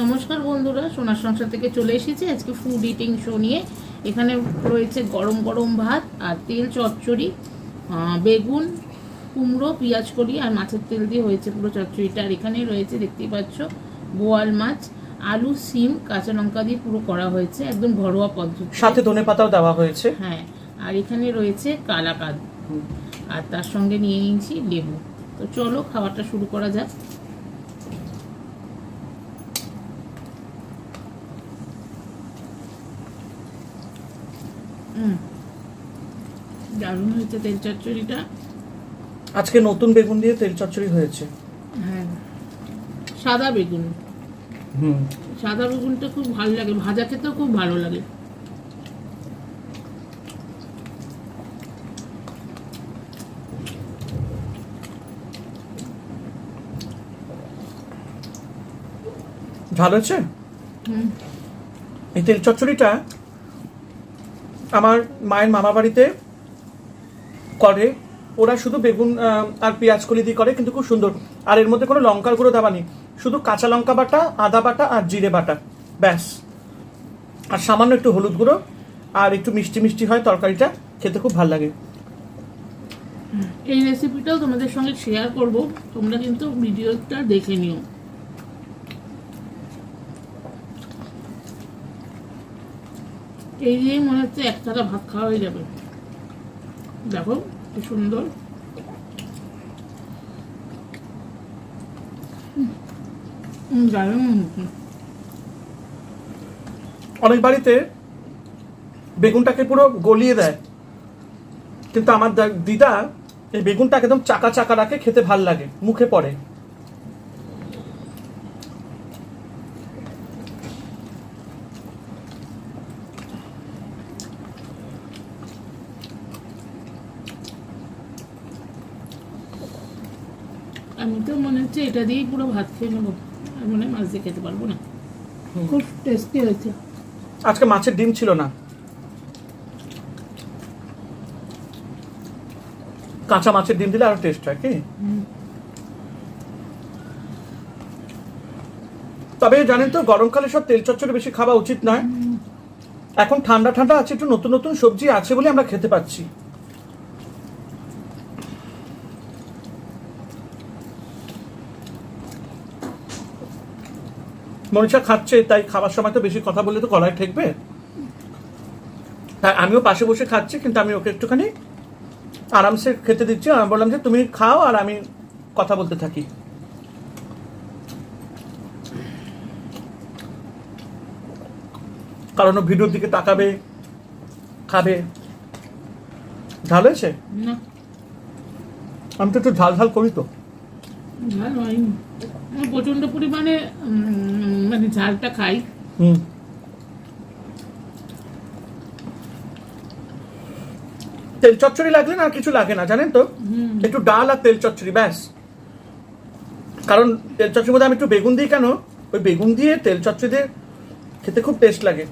নমস্কার বন্ধুরা, সোনার সংসার থেকে চলে এসেছি আজকে ফুড ইটিং শো নিয়ে। এখানে রয়েছে গরম গরম ভাত আর তেল চচ্চড়ি, বেগুন, কুমড়ো, পেঁয়াজ কলি আর মাছের তেল দিয়ে হয়েছে পুরো চচ্চড়িটা। আর এখানে রয়েছে, দেখতেই পাচ্ছ, বোয়াল মাছ, আলু, সিম, কাঁচা লঙ্কা দিয়ে পুরো করা হয়েছে একদম ঘরোয়া পদ্ধতি, সাথে ধনেপাতাও দেওয়া হয়েছে। হ্যাঁ, আর এখানে রয়েছে কালাকাদ আর তার সঙ্গে নিয়ে নিয়েছি লেবু। তো চলো খাবারটা শুরু করা যাক। দারুণ হয়েছে তেল চচ্চড়িটা। আজকে নতুন বেগুন দিয়ে তেল চচ্চড়ি হয়েছে। হ্যাঁ, সাদা বেগুন। সাদা বেগুনটা খুব ভালো লাগে, ভাজা খেতেও খুব ভালো লাগে। ভালো হয়েছে। এই তেল চচ্চড়িটা আমার মায়ের মামা বাড়িতে করে, ওরা শুধু বেগুন আর পেঁয়াজ কলি দিয়ে করে, কিন্তু খুব সুন্দর। আর এর মধ্যে কোনো লঙ্কার গুঁড়ো দেওয়া নেই, শুধু কাঁচা লঙ্কা বাটা, আদা বাটা আর জিরে বাটা, ব্যাস। আর সামান্য একটু হলুদ গুঁড়ো, আর একটু মিষ্টি মিষ্টি হয় তরকারিটা, খেতে খুব ভালো লাগে। এই রেসিপিটাও তোমাদের সঙ্গে শেয়ার করব, তোমরা কিন্তু ভিডিওটা দেখে নিও। এই দিয়েই মনে হচ্ছে এক থালা ভাত খাওয়া হয়ে যাবে। দেখো কি সুন্দর। অনেক বাড়িতে বেগুনটাকে পুরো গলিয়ে দেয়, কিন্তু আমার দিদা এই বেগুনটাকে একদম চাকা চাকা রাখে, খেতে ভাল লাগে, মুখে পড়ে। আমি তো মনে হচ্ছে এটা দিয়েই পুরো ভাত খেয়ে নেবো, আর মনে হয় মাছ দিয়ে খেতে পারবো না। খুব টেস্টি হয়েছে। আজকে মাছের ডিম ছিল না, কাঁচা মাছের ডিম দিলে আরো টেস্ট হয় কি। তবে জানেন তো, গরমকালে সব তেল চচ্চড়ি বেশি খাওয়া উচিত নয়। এখন ঠান্ডা ঠান্ডা আছে, একটু নতুন নতুন সবজি আছে বলে আমরা খেতে পাচ্ছি। মনীষা খাচ্ছে, তাই খাবার সময় তো বেশি কথা বললে তো গলায় ঠেকবে, তাই আমিও পাশে বসে খাচ্ছি, কিন্তু আমি ওকে একটুখানি আরামসে খেতে দিচ্ছি। আমি বললাম যে তুমি খাও আর আমি কথা বলতে থাকি। কারণ ও ভিডিওর দিকে তাকাবে, খাবে। ঝাল হয়েছে? না, আমি তো একটু ঝাল ঝাল করি তো। ঝাল হয়নি, প্রচন্ড পরিমাণে মানে ঝালটা খাই। তেল চচ্চড়ি লাগলে না আর কিছু লাগে না, জানেন তো, একটু ডাল আর তেল চচ্চড়ি ব্যাস। কারণ তেল চচ্চড়ির মধ্যে আমি একটু বেগুন দিই, কেন ওই বেগুন দিয়ে তেল চচ্চড়ি দিয়ে খেতে খুব টেস্ট লাগে।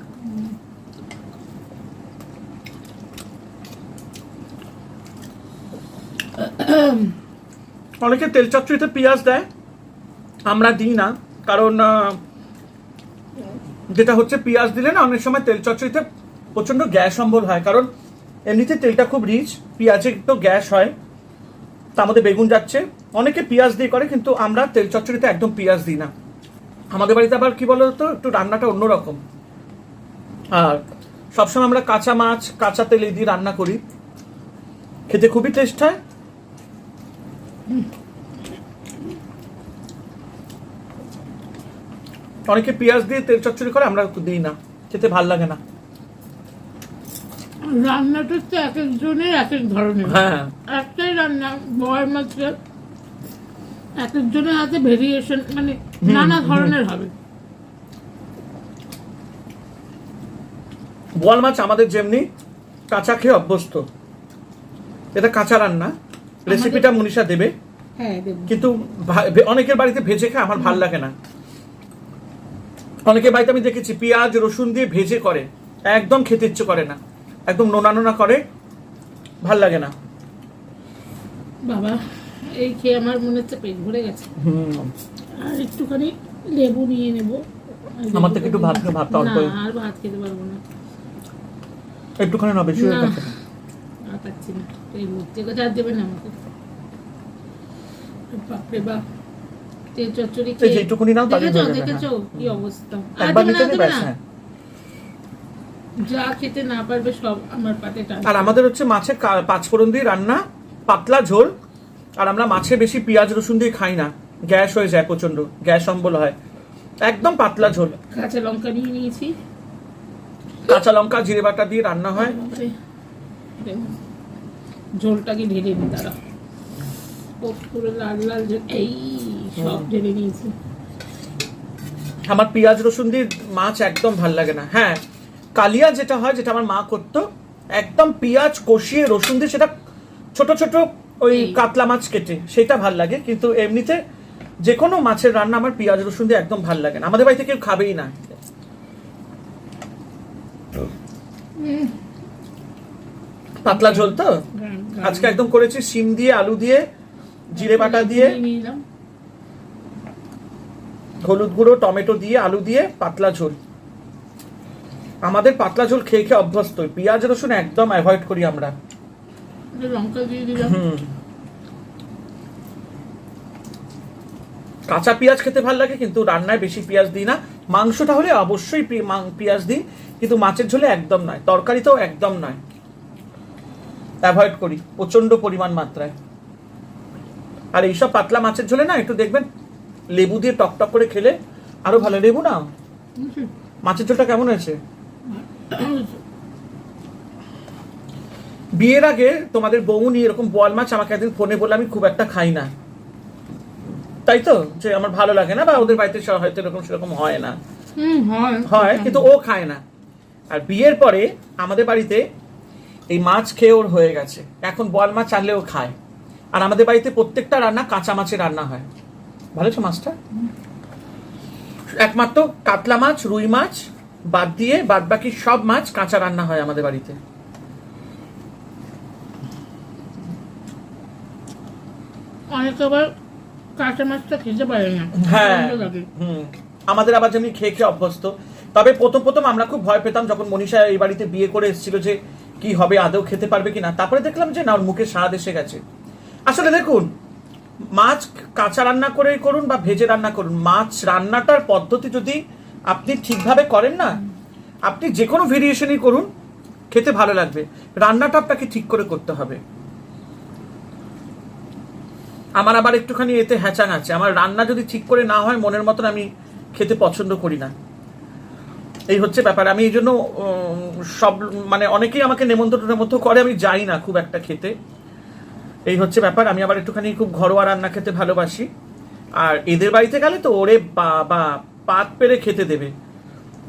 অনেকে তেল চচ্চড়িতে পেঁয়াজ দেয়, আমরা দিই না। কারণ যেটা হচ্ছে, পেঁয়াজ দিলে না অনেক সময় তেল চচ্চড়িতে প্রচন্ড গ্যাস অম্বল হয়। কারণ এমনিতে তেলটা খুব রিচ, পেঁয়াজে তো গ্যাস হয়, তার মধ্যে বেগুন যাচ্ছে। অনেকে পেঁয়াজ দিয়ে করে, কিন্তু আমরা তেল চচ্চড়িতে একদম পেঁয়াজ দিই না। আমাদের বাড়িতে আবার কি বলতো, একটু রান্নাটা অন্যরকম। আর সবসময় আমরা কাঁচা মাছ কাঁচা তেলে দিয়ে রান্না করি, খেতে খুবই টেস্ট হয়। অনেকে পেঁয়াজ দিয়ে তেল চচ্চড়ি করে, আমরা দিই না, খেতে ভাল লাগে না। রান্নাটা তো এক একজনের এক এক ধরনের। হ্যাঁ, একটাই রান্না, বোয়াল মাছের এক একজনের হাতে ভেরিয়েশন, মানে নানা ধরনের হবে। বোয়াল মাছ আমাদের যেমনি কাঁচা খেয়ে অভ্যস্ত, এটা কাঁচা রান্না। রেসিপিটা মনীষা দেবে, হ্যাঁ দেব। কিন্তু অনেকের বাড়িতে ভেজে খায়, আমার ভাল লাগে না। অনেকের বাড়িতে আমি দেখেছি পেঁয়াজ রসুন দিয়ে ভেজে করে, একদম খেতে ইচ্ছে করে না, একদম নোনা নোনা করে, ভাল লাগে না। বাবা, এই খেয়ে আমার মনে হচ্ছে পেট ভরে গেছে। আর একটুখানি লেবু নিয়ে নেব। আমার থেকে একটু ভাতটা অল্প না, আর ভাত খেতে পারবো না। একটুখানি না, বেশি হয়ে না, গেছে। আর খাচ্ছি না, এই ভর্তি করে আর দেবে না আমাকে। বাপরে বাপ, তেল চচ্চড়ি এই খেয়ে যেটুকুনি নাও তারই হয়ে যাবে, দেখেছো হ্যাঁ। কি অবস্থা। আর একবার দেবে না, নিতে আর নেই, দেবে ব্যাস, না। হ্যাঁ। যা খেতে না পারবে সব আমার পাতে টান। আর আমাদের হচ্ছে মাছের পাঁচফোড়ন দিয়ে রান্না, পাতলা ঝোল। আর আমরা মাছে বেশি পেঁয়াজ রসুন দিয়ে খাই না, গ্যাস হয়ে যায় প্রচন্ড, গ্যাস অম্বল হয়। একদম পাতলা ঝোল, কাঁচা লঙ্কা নিয়ে নিয়েছি, কাঁচা লঙ্কা জিরে বাটা দিয়ে রান্না হয়। ঝোলটাকে ঢেলে নি তারা, ও পুরো লাল লাল ঝোল, এই সব ঢেলে নিয়েছি। আমার পেঁয়াজ রসুন দিয়ে মাছ একদম ভাল লাগে না। হ্যাঁ, কালিয়া যেটা হয়, যেটা আমার মা করতো, একদম পেঁয়াজ কষিয়ে রসুন দিয়ে সেটা ছোট ছোট ওই কাতলা মাছ কেটে, সেটা ভাল লাগে। কিন্তু এমনিতে যে কোনো মাছের রান্না আমার পেঁয়াজ রসুন দিয়ে একদম ভাল লাগে না। আমাদের বাড়িতে কেউ খাবেই না। পাতলা ঝোল তো আজকে একদম করেছি, শিম দিয়ে, আলু দিয়ে, জিরে বাটা দিয়ে, হলুদ গুঁড়ো, টমেটো দিয়ে, আলু দিয়ে পাতলা ঝোল। আমাদের পাতলা ঝোল খেয়ে খেয়ে অভ্যস্ত, পেঁয়াজ রসুন একদম অ্যাভয়েড করি আমরা। লঙ্কা দিয়ে দিলাম। কাঁচা পেঁয়াজ খেতে ভালো লাগে, কিন্তু রান্নায় বেশি পেঁয়াজ দিই না। মাংসটা হলে অবশ্যই পেঁয়াজ দিই, কিন্তু মাছের ঝোলে একদম নয়, তরকারিতেও একদম নয়, অ্যাভয়েড করি প্রচন্ড পরিমাণ মাত্রায়। আর এইসব পাতলা মাছের ঝোলে না একটু দেখবেন লেবু দিয়ে টকটক করে খেলে আরো ভালো। লেবু না, মাছের ঝোলটা কেমন হয়েছে? বিয়ের আগে তোমাদের বৌনি এরকম বোয়াল মাছ আমাকে একদিন ফোনে বলে, আমি খুব একটা খাই না, তাই তো, যে আমার ভালো লাগে না, বা ওদের বাড়িতে হয়তো এরকম সেরকম হয় না, হয় কিন্তু ও খায় না। আর বিয়ের পরে আমাদের বাড়িতে এই মাছ খেয়ে ওর হয়ে গেছে, এখন বোয়াল মাছ আনলেও খায়। আর আমাদের বাড়িতে প্রত্যেকটা রান্না কাঁচা মাছের রান্না হয়। ভালো আছে মাছটা, একমাত্র কাতলা মাছ, রুই মাছ বাদ দিয়ে বাদ বাকি সব মাছ কাঁচা রান্না হয় আমাদের বাড়িতে। অনেকে আবার কাঁচা মাছটা খেতে পারে না। হ্যাঁ, আমাদের আবার যেমনি খেয়ে খেয়ে অভ্যস্ত। তবে প্রথম প্রথম আমরা খুব ভয় পেতাম যখন মনীষা এই বাড়িতে বিয়ে করে এসেছিল, যে কি হবে, আদৌ খেতে পারবে কিনা। তারপরে দেখলাম যে না, ওর মুখে স্বাদ এসে গেছে। আসলে দেখুন, মাছ কাঁচা রান্না করে করুন বা ভেজে রান্না করুন, মাছ রান্নাটার পদ্ধতি যদি আপনি ঠিকভাবে করেন না, আপনি যে কোনো ভেরিয়েশনই করুন, খেতে ভালো লাগবে। রান্নাটা আপনাকে ঠিক করে করতে হবে। আমার আবার একটুখানি এতে হ্যাচাং আছে, আমার রান্না যদি ঠিক করে না হয় মনের মতন, আমি খেতে পছন্দ করি না। এই হচ্ছে ব্যাপার। আমি এই জন্য সব মানে অনেকেই আমাকে নেমন্তন্নের মতো করে, আমি যাই না খুব একটা খেতে। এই হচ্ছে ব্যাপার। আমি আবার একটুখানি খুব ঘরোয়া রান্না খেতে ভালোবাসি। আর এদের বাড়িতে গেলে তো ওরে বাবা, পাত পেরে খেতে দেবে,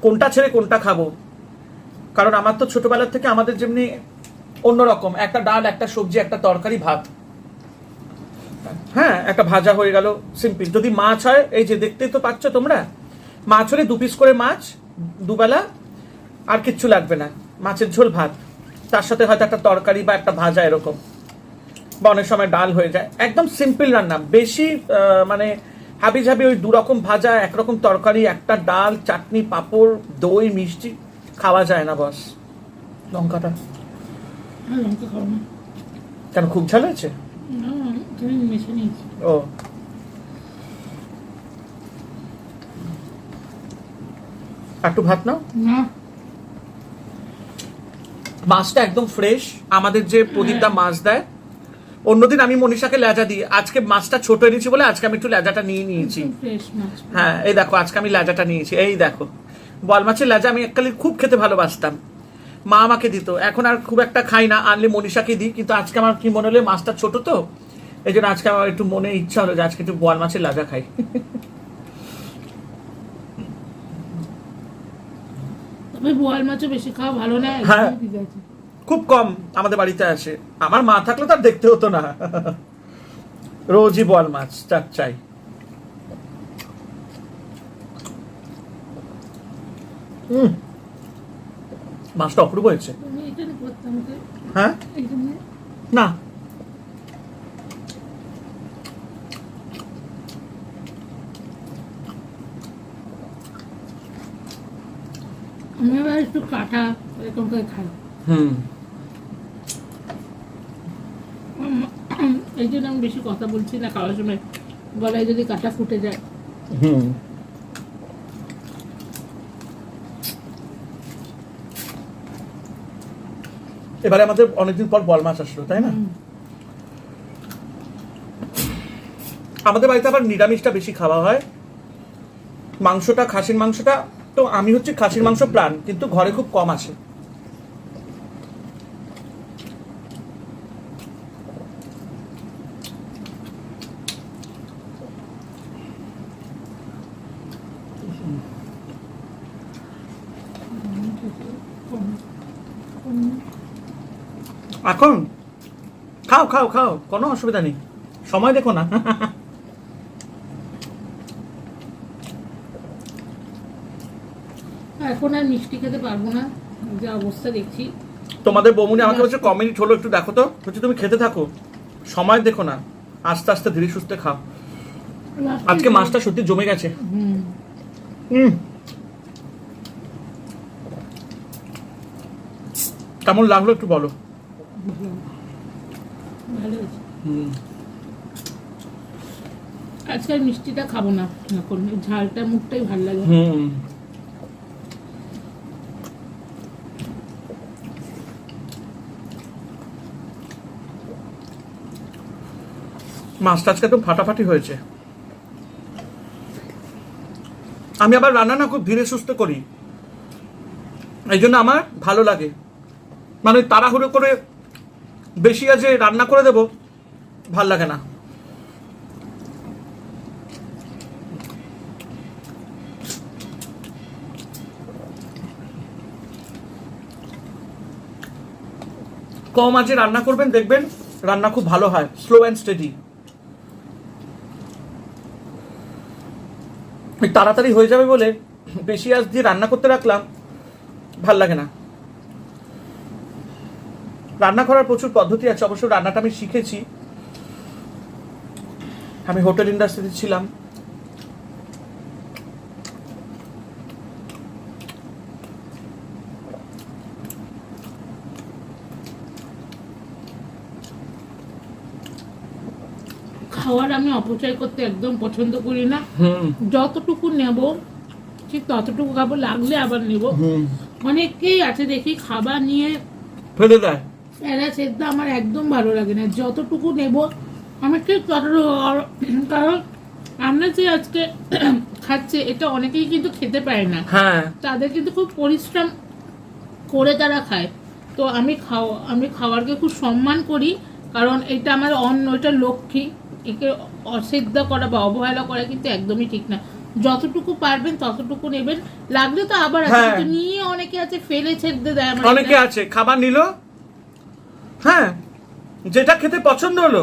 কোনটা ছেড়ে কোনটা খাবো। কারণ আমার তো ছোটবেলার থেকে আমাদের যেমনি অন্যরকম, একটা ডাল, একটা সবজি, একটা তরকারি, ভাত, হ্যাঁ একটা ভাজা হয়ে গেল, সিম্পল। যদি মাছ হয়, এই যে দেখতে তো পাচ্ছ তোমরা, মাছ হলে 2 পিস করে মাছ, দুবেলা, আর কিচ্ছু লাগবে না, মাছের ঝোল, ভাত, তার সাথে হয়তো একটা তরকারি বা একটা ভাজা, এরকম, বা অনেক সময় ডাল হয়ে যায়। একদম সিম্পল রান্না, বেশি মানে হাবি ঝাবি ওই 2 রকম ভাজা, 1 রকম তরকারি, একটা ডাল, চাটনি, পাঁপড়, দই, মিষ্টি খাওয়া যায় না। বস লঙ্কাটা লঙ্কা খাবো না। কেন, খুব ঝাল হয়েছে? ও, একটু ভাত নাও। মাছটা একদম ফ্রেশ, আমাদের যে প্রদীপদা মাছ দেয়। অন্যদিন আমি মনীষাকে লেজা দিই, আজকে মাছটা ছোট এনেছি বলে আজকে আমি একটু লেজাটা নিয়ে নিয়েছি। হ্যাঁ, এই দেখো, আজকে আমি লেজাটা নিয়েছি। এই দেখো, বোয়াল মাছের লেজা আমি এককালে খুব খেতে ভালোবাসতাম, মা আমাকে দিত, এখন আর খুব একটা খাই না, আনলে মনীষাকে দিই। কিন্তু আজকে আমার কি মনে হলো, মাছটা ছোট তো, এই জন্য আজকে আমার একটু মনে ইচ্ছা হলো যে আজকে একটু বোয়াল মাছের লেজা খাই। তবে বোয়াল মাছও বেশি খাওয়া ভালো না। হ্যাঁ, খুব কম আমাদের বাড়িতে আসে। আমার মা থাকলে তার দেখতে হতো না, রোজই বোয়াল মাছ চাই। মাছটা অপূর্ব হয়েছে। হ্যাঁ, না, আমি আবার একটু কাটা এরকম করে খাই। এই জন্য আমি বেশি কথা বলছি না, খাওয়ার সময় গলায় যদি কাটা ফুটে যায়। এবারে আমাদের অনেকদিন পর বল মাছ আসলো, তাই না? আমাদের বাড়িতে আবার নিরামিষটা বেশি খাওয়া হয়। মাংসটা, খাসির মাংসটা, তো আমি হচ্ছে খাসির মাংস প্রাণ, কিন্তু ঘরে খুব কম আসে। এখন খাও খাও খাও, কোনো অসুবিধা নেই, সময় দেখো না। এখন আর মিষ্টি খেতে পারবো না, যে অবস্থা দেখছি। তোমাদের বৌমনি আমাকে বলছে কমিউনিট হলো, একটু দেখো তো, হচ্ছে তুমি খেতে থাকো, সময় দেখো না, আস্তে আস্তে ধীরে সুস্থে খাও। আজকে মাছটা সত্যি জমে গেছে। কেমন লাগলো একটু বলো। ভালো হয়েছে। আজকে আর মিষ্টিটা খাবো না, এখন ঝালটা মুখটাই ভালো লাগে। মাছটা আজকে একদম ফাটাফাটি হয়েছে। আমি আবার রান্না না খুব ধীরে সুস্থে করি, এই জন্য আমার ভালো লাগে। মানে তাড়াহুড়ো করে বেশি আজে রান্না করে দেব, ভাল লাগে না। কম আজে রান্না করবেন, দেখবেন রান্না খুব ভালো হয়, স্লো অ্যান্ড স্টেডি। তাড়াতাড়ি হয়ে যাবে বলে বেশি আঁচ দিয়ে রান্না করতে রাখলাম, ভাল লাগে না। রান্না করার প্রচুর পদ্ধতি আছে, অবশ্য রান্নাটা আমি শিখেছি, আমি হোটেল ইন্ডাস্ট্রিতে ছিলাম। খাওয়ার আমি অপচয় করতে একদম পছন্দ করি না। যতটুকু নেব ঠিক ততটুকু খাবো, লাগলে আবার নেব। অনেকেই আছে দেখি খাবার নিয়ে ফেলে দেয়, এরা সেদ্ধ আমার একদম ভালো লাগে না। যতটুকু নেব আমি ঠিক ততটুকু, কারণ আমরা যে আজকে খাচ্ছে এটা অনেকেই কিন্তু খেতে পারে না। হ্যাঁ, তাদের কিন্তু খুব পরিশ্রম করে তারা খায়। তো আমি খাওয়ারকে খুব সম্মান করি, কারণ এটা আমার অন্ন, এটা লক্ষ্মী। একে অসিদ্ধ করা বা অবহেলা করা কিন্তু একদমই ঠিক না। যতটুকু পারবেন ততটুকু নেবেন, লাগলে তো আবার আছে। কিন্তু নিয়ে অনেকে আছে ফেলে ছেড়ে দেয়, অনেকে আছে খাবার নিল, হ্যাঁ যেটা খেতে পছন্দ হলো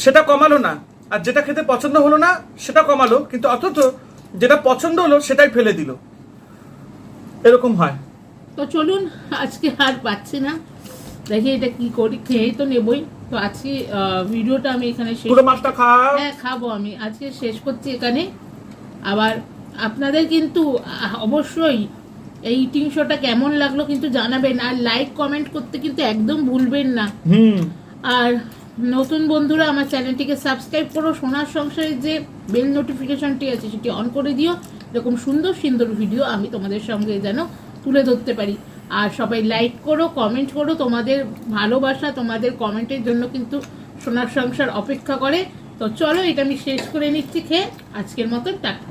সেটা কমালো না, আর যেটা খেতে পছন্দ হলো না সেটা কমালো, কিন্তু অথচ যেটা পছন্দ হলো সেটাই ফেলে দিল, এরকম হয়। তো চলুন, আজকে আর পাচ্ছি না, দেখি এটা কি করি, খেয়েই তো নেবই। তো আজকে ভিডিওটা আমি এখানে শেষ, পুরো মাছটা খাও। হ্যাঁ খাবো, আমি আজকে শেষ করছি এখানে। আবার আপনাদের কিন্তু অবশ্যই এই ইটিং শোটা কেমন লাগলো কিন্তু জানাবেন, আর লাইক কমেন্ট করতে কিন্তু একদম ভুলবেন না। আর নতুন বন্ধুরা আমার চ্যানেলটিকে সাবস্ক্রাইব করো, সোনার সংসারের যে বেল নোটিফিকেশনটি আছে সেটি অন করে দিও, এরকম সুন্দর সুন্দর ভিডিও আমি তোমাদের সঙ্গে যেন তুলে ধরতে পারি। আর সবাই লাইক করো, কমেন্ট করো, তোমাদের ভালোবাসা, তোমাদের কমেন্টের জন্য কিন্তু সোনার সংসার অপেক্ষা করে। তো চলো, এটা আমি শেষ করে নিচ্ছি খেয়ে, আজকের মতন টাটা।